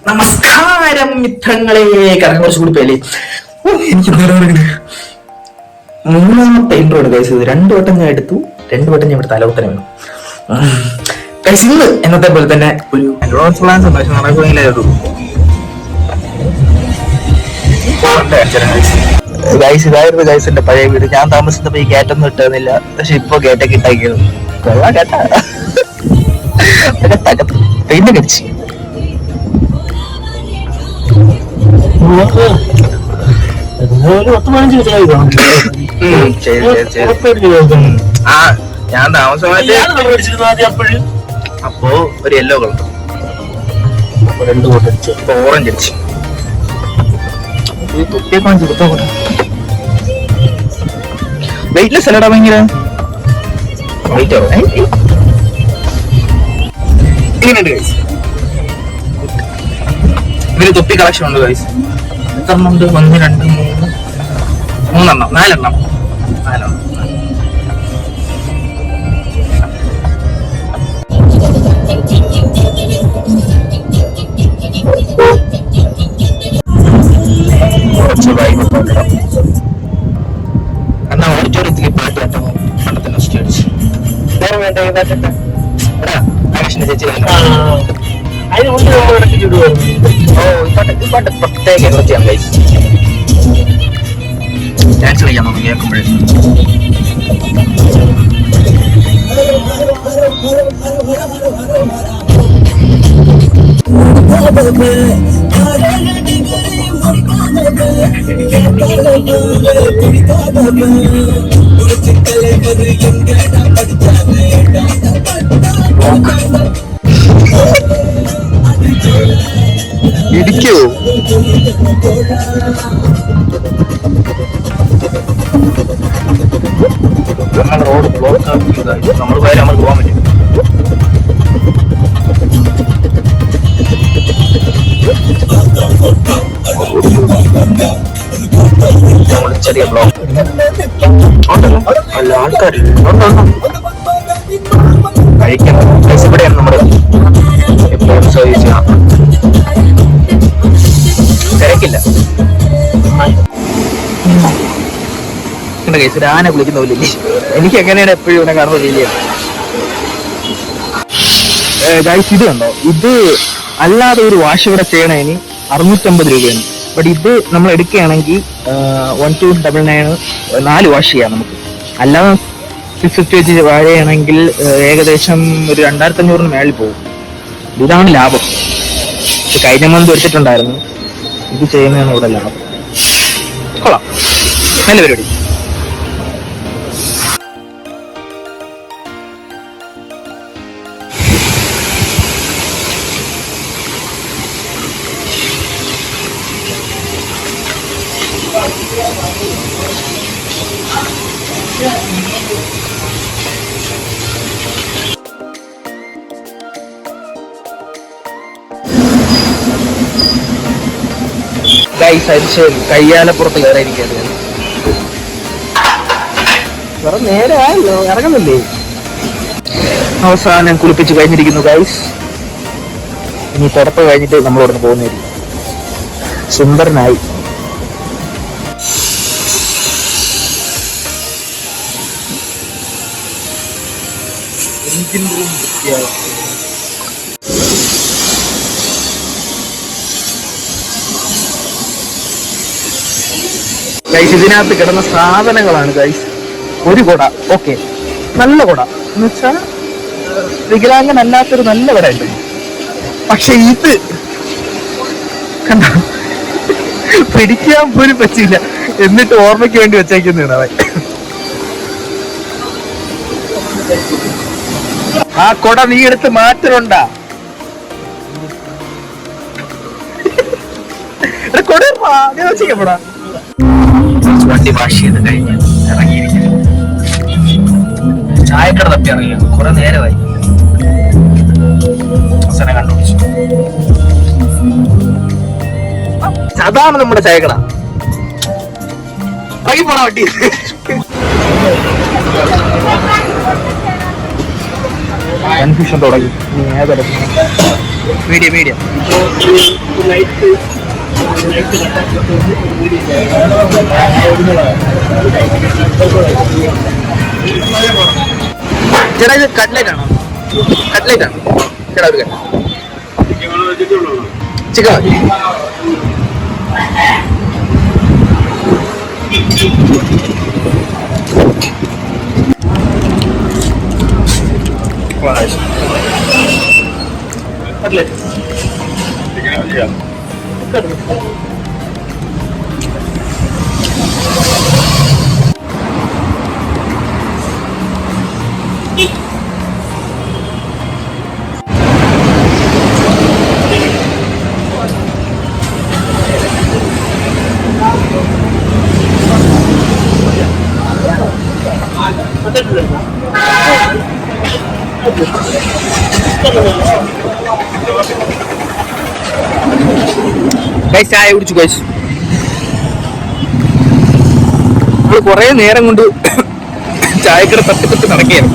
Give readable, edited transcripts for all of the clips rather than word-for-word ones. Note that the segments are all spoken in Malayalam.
നമസ്കാരം മിത്രങ്ങളെ, കാരണം കുറച്ചുകൂടി പേലേ എനിക്ക് മൂന്നാമത്തെ ഇൻട്രോ ആണ് ഗൈസ്. ഇത് 2 വട്ടം ഞാൻ എടുത്തു, 2 വട്ടം ഞാൻ ഇവിടെ തലകുത്തനെ വേണം ഗൈസ്. ഇന്ന് എന്നത്തെ പോലെ തന്നെ ഒരു അഡ്വാൻസ് പ്ലാൻസ് നടക്കുകയില്ലായിരുന്നു ഗൈസ്. ഇതായിരുന്നു ഗൈസിന്റെ പഴയ വീട്. ഞാൻ താമസിച്ചപ്പോ ഈ ഗേറ്റൊന്നും ഇട്ടുന്നില്ല, പക്ഷെ ഇപ്പൊ ഗേറ്റൊക്കെ ഇട്ടാക്കിയത് കൊള്ളാം കേട്ടാ. പെയിന്റ് കടിച്ച് ഞാൻ താമസമായിട്ട് അപ്പോ ഒരു യെല്ലോ കളർ, 2 കോട്ടടിച്ചു, ഓറഞ്ച് അടിച്ചു. തൊപ്പിയൊക്കെ വാങ്ങിച്ചു കൊടുത്തോ. വെയിറ്റ്ലെസ് അല്ലടാ, ഭയങ്കര വെയിറ്റ് ഇതിന് തൊപ്പി കളക്ഷൻ ഉണ്ട് ഗൈസ്. എത്രണ്ണം ഉണ്ട്? 1 2 3 4 4 എന്നാ ഓഡിറ്റോറിയത്തിലേക്ക് പാട്ട് കേട്ടോ. പണ്ടത്തെ നെസ്റ്റ് അടിച്ചു ചേച്ചി പാട്ട് പ്രത്യേക എനർജിയാണ് ഗൈസ്. ഡാൻസ് കളിക്കാൻ തോന്നുന്നു കേൾക്കുമ്പോഴേ. ഇടിക്കോ നമ്മൾ റോഡ് ബ്ലോക്ക് ആക്കി നമ്മൾ പോയാൽ നമ്മൾ പോകാൻ പറ്റും. ചെറിയ ബ്ലോക്ക് അല്ല ആൾക്കാർ കഴിക്കണം. ഇവിടെയാണ് നമ്മുടെ എപ്പോഴും സർവീസ് ചെയ്യാം, തിരക്കില്ല. കേസ് ഒരു ആന വിളിക്കുന്ന പോലെ എനിക്ക് എങ്ങനെയാണ് എപ്പോഴും ഇവിടെ കാണുന്ന രീതിയാണ് ഗൈസ്. ഇത് കണ്ടോ, ഇത് അല്ലാതെ ഒരു വാഷ് ഇവിടെ ചെയ്യണതിന് 650 രൂപയാണ്. ബട്ട് ഇത് നമ്മൾ എടുക്കുകയാണെങ്കിൽ 1299 4 വാഷ് ചെയ്യാം നമുക്ക്. അല്ലാതെ 650 വെച്ച് വാഴയാണെങ്കിൽ ഏകദേശം ഒരു 2500 മേളിൽ പോകും. ഇതാണ് ലാഭം. കഴിഞ്ഞ മന്ത് എടുത്തിട്ടുണ്ടായിരുന്നു, ഇത് ചെയ്യുന്നതാണ് ഇവിടെ ലാഭം. കൊള്ളാം, നല്ല പരിപാടി. കയ്യാലപ്പുറത്ത് കയറിയിരിക്കുകയാണ്. വേറെ നേരെ ആയല്ലോ, ഇറങ്ങുന്നില്ലേ? അവസാനം കുളിപ്പിച്ച് കഴിഞ്ഞിരിക്കുന്നു ഗൈസ്. ഇനി പുറത്ത് കഴിഞ്ഞിട്ട് നമ്മളോട് പോകുന്നതായിരിക്കും. സുന്ദരനായി. ഗൈസ് ഇതിനകത്ത് കിടന്ന സാധനങ്ങളാണ് ഗൈസ്. ഒരു കുട, ഓക്കെ, നല്ല കുട എന്ന് വെച്ചാൽ വികലാംഗനല്ലാത്തൊരു നല്ല കുട ഉണ്ട്. പക്ഷെ ഇത് കണ്ടോ, പിടിക്കാൻ പോലും പറ്റില്ല, എന്നിട്ട് ഓർമ്മയ്ക്ക് വേണ്ടി വെച്ചേക്കുന്നതാണ് അവൻ. ആ കുട നീ എടുത്ത് മാറ്റലുണ്ടാ? കുട വെച്ചേക്കപ്പെടാ. വണ്ടി വാഷ് ചെയ്ത് കഴിഞ്ഞ് ഇറങ്ങിയിരിക്കുന്നു. ചായക്കട തപ്പി ഇറങ്ങിയാണ്, കുറെ നേരമായി. അവസാനം കണ്ടുപിടിച്ചു. അതാണ് നമ്മുടെ ചായക്കട. ഇറങ്ങി പോണ വണ്ടി. കൺഫ്യൂഷൻ തുടങ്ങി. ഏതെടുക്കണം? Medium medium. ചേട്ടാ ഇത് കട്ട്ലേറ്റ് ആണോ? കട്ട്ലേറ്റ് ആണ് ചേട്ടാ. ഒരു ചിക്കൻ മതി. കട്ട്ലേറ്റ് ഗൈസ് ചായ കുടിച്ചു. ഗൈസ് നമ്മൾ കുറെ നേരം കൊണ്ട് ചായക്കട തട്ടിത്തട്ടി നടക്കുകയാണ്.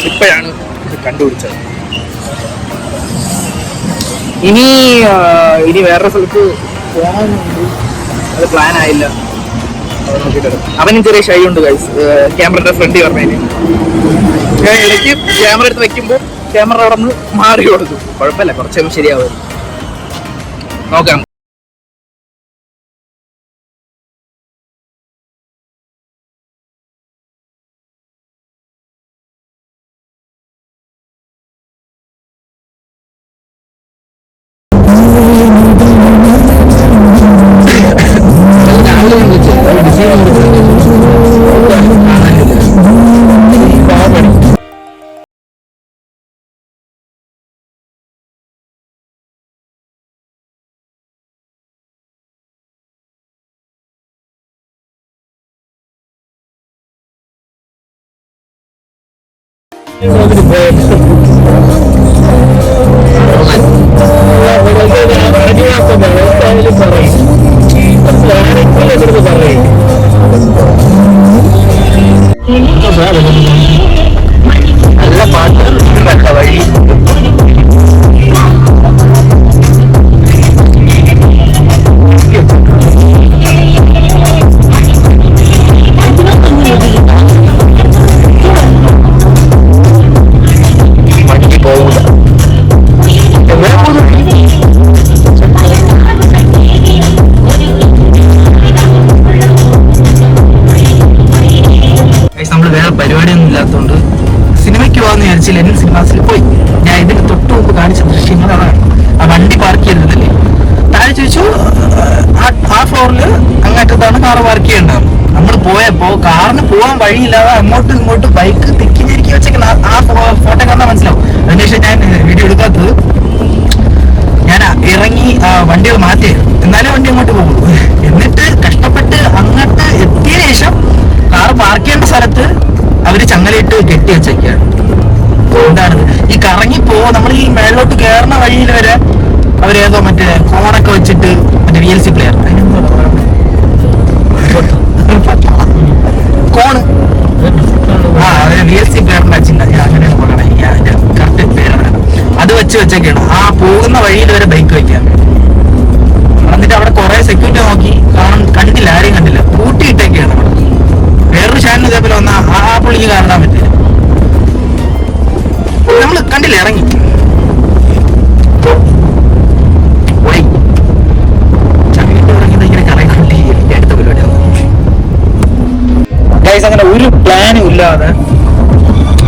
ഇപ്പോഴാണ് ഇത് കണ്ടുപിടിച്ചത്. ഇനി വേറെ സ്ഥലത്ത് പോകാനുണ്ട്. അത് പ്ലാൻ ആയില്ല. അവനും ചെറിയ ഷൈ ഉണ്ട് ഗൈസ്. ക്യാമറയുടെ ഫ്രണ്ട് പറഞ്ഞതിന് ഞാൻ ഇടയ്ക്ക് ക്യാമറ എടുത്ത് വെക്കുമ്പോൾ ക്യാമറ അവിടെ നിന്ന് മാറി കൊടുത്തു. കുഴപ്പമില്ല, കുറച്ചൊന്നും ശരിയാവും. നോക്കാം. നല്ല പാട്ട്, നല്ല വഴി. വണ്ടി പോകൂല. നമ്മള് വേറെ പരിപാടിയൊന്നും ഇല്ലാത്തതുകൊണ്ട് സിനിമയ്ക്ക് പോകാന്ന് വിചാരിച്ചില്ല. എന്നെ സിനിമാസിൽ പോയി. ഞാൻ ഇതിന് തൊട്ട് മുമ്പ് കാണിച്ച ദൃശ്യങ്ങൾ അതാണ്. ആ വണ്ടി പാർക്ക് ചെയ്തിരുന്നില്ലേ, താഴെ ചോദിച്ചു ആ ഫ്ലോറിൽ അങ്ങേറ്റത്താണ് കാറ് പാർക്ക് ചെയ്യേണ്ടത്. നമ്മൾ പോയപ്പോ കാറിന് പോകാൻ വഴിയില്ലാതെ അങ്ങോട്ടും ഇങ്ങോട്ടും ബൈക്ക് തിക്കി ഞെരുക്കി വെച്ചേക്കുന്ന ആ ഫോട്ടോ കണ്ടാൽ മനസ്സിലാവും. അതിനുശേഷം ഞാൻ വീഡിയോ എടുക്കാത്തത്. ഞാൻ ഇറങ്ങി വണ്ടികൾ മാറ്റിയായിരുന്നു, എന്നാലും വണ്ടി അങ്ങോട്ട് പോകും. എന്നിട്ട് കഷ്ടപ്പെട്ട് അങ്ങോട്ട് എത്തിയ ശേഷം കാറ് പാർക്ക് ചെയ്യേണ്ട സ്ഥലത്ത് അവര് ചങ്ങലയിട്ട് കെട്ടി വെച്ചേക്കാണ്. എന്താണ് ഈ കറങ്ങിപ്പോ നമ്മൾ ഈ മേളിലോട്ട് കയറുന്ന വഴിയിൽ വരെ അവരേതോ മറ്റേ കോണൊക്കെ വെച്ചിട്ട് മറ്റേ VLC പ്ലെയർ കോണ് VLC പ്ലെയറിന്റെ അച്ഛൻ്റെ അങ്ങനെയാണ് പറയണേ. അതിന്റെ കറക്റ്റ് പേരാണ്. അത് വെച്ചേക്കാണ് ആ പോകുന്ന വഴിയിൽ വരെ ബൈക്ക് വയ്ക്കാൻ. എന്നിട്ട് അവിടെ കുറെ സെക്യൂരിറ്റി നോക്കി, കണ്ടില്ല, ആരെയും കണ്ടില്ല, കൂട്ടിയിട്ടേക്കാണ്. വേറൊരു ചാനൽ ഇതേപോലെ വന്ന ആ പുള്ളിക്ക് കാണാൻ പറ്റില്ല. നമ്മള് കണ്ടില്ല, ഇറങ്ങി അടുത്ത പരിപാടി. ഗൈസ് അങ്ങനെ ഒരു പ്ലാനും ഇല്ലാതെ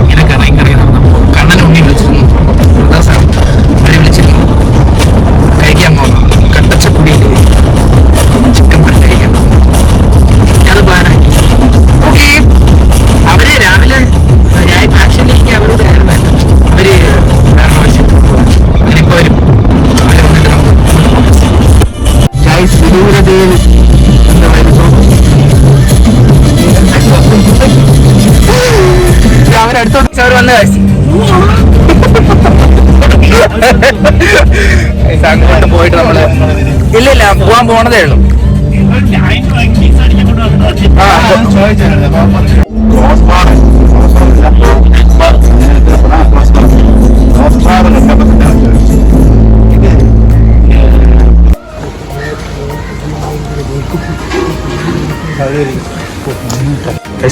ഇങ്ങനെ കറങ്ങി നടന്നപ്പോ കണ്ണനെ ഉണ്ണി വിളിച്ചിരുന്നു. അവരെ വിളിച്ചിരുന്നു കഴിക്കാൻ പോകുന്നു. കട്ടച്ചക്കുടിയില് ചിക്കൻ ഫ്രൈ കഴിക്കാൻ. അത് പ്ലാനാക്കി. ഓക്കെ, അവര് രാവിലെ ഞാൻ ഇപ്പൊ ആക്ഷനിലേക്ക് അവരോട് കയറുന്നതല്ല, അവര് അങ്ങനെയിപ്പോ വരും. അവരെ വന്നിട്ട് ഗൈസ് വിദൂരതയിൽ അവരടുത്തോട്ട് അവർ വന്ന് കഴിച്ചു. അങ്ങോട്ട് പോയിട്ട് നമ്മള് ഇല്ല പോവാൻ പോണതേ ഉള്ളൂ. ആ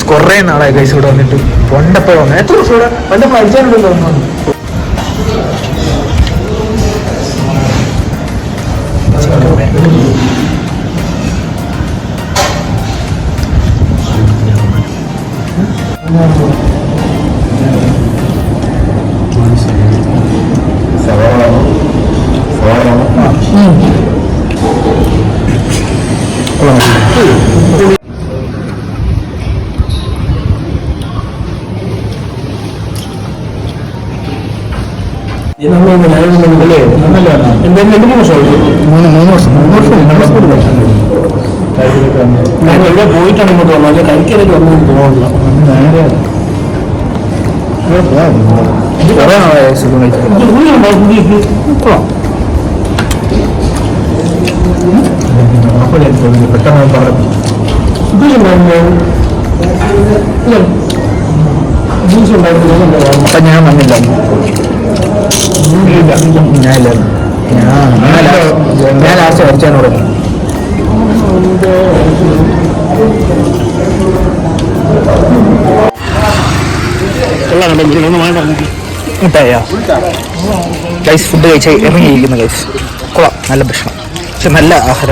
കുറേ നാളായി ഗൈസ് ഇവിടെ വന്നിട്ട്. പണ്ടപ്പോ വന്നു എത്ര ദിവസം ഇവിടെ പണ്ടപ്പോ അടിച്ചാലുണ്ടല്ലോ തോന്നുന്നു. ഇവിടെ പോയിട്ടാണ് ഇങ്ങോട്ട് വന്നത്. കഴിക്കാനൊക്കെ ഒന്നും തോന്നില്ല. ജ്യൂസ് ഉണ്ടായിരുന്നു. ഞാൻ വന്നില്ല. ഞാൻ ലാസ്റ്റ് വരച്ചാനോട് മുട്ടായോ ഗൈസ്? ഫുഡ് കഴിച്ച് ഇറങ്ങിയിരിക്കുന്നു ഗൈസ്. കൊള്ളാം, നല്ല ഭക്ഷണം, പക്ഷെ നല്ല ആഹാരം.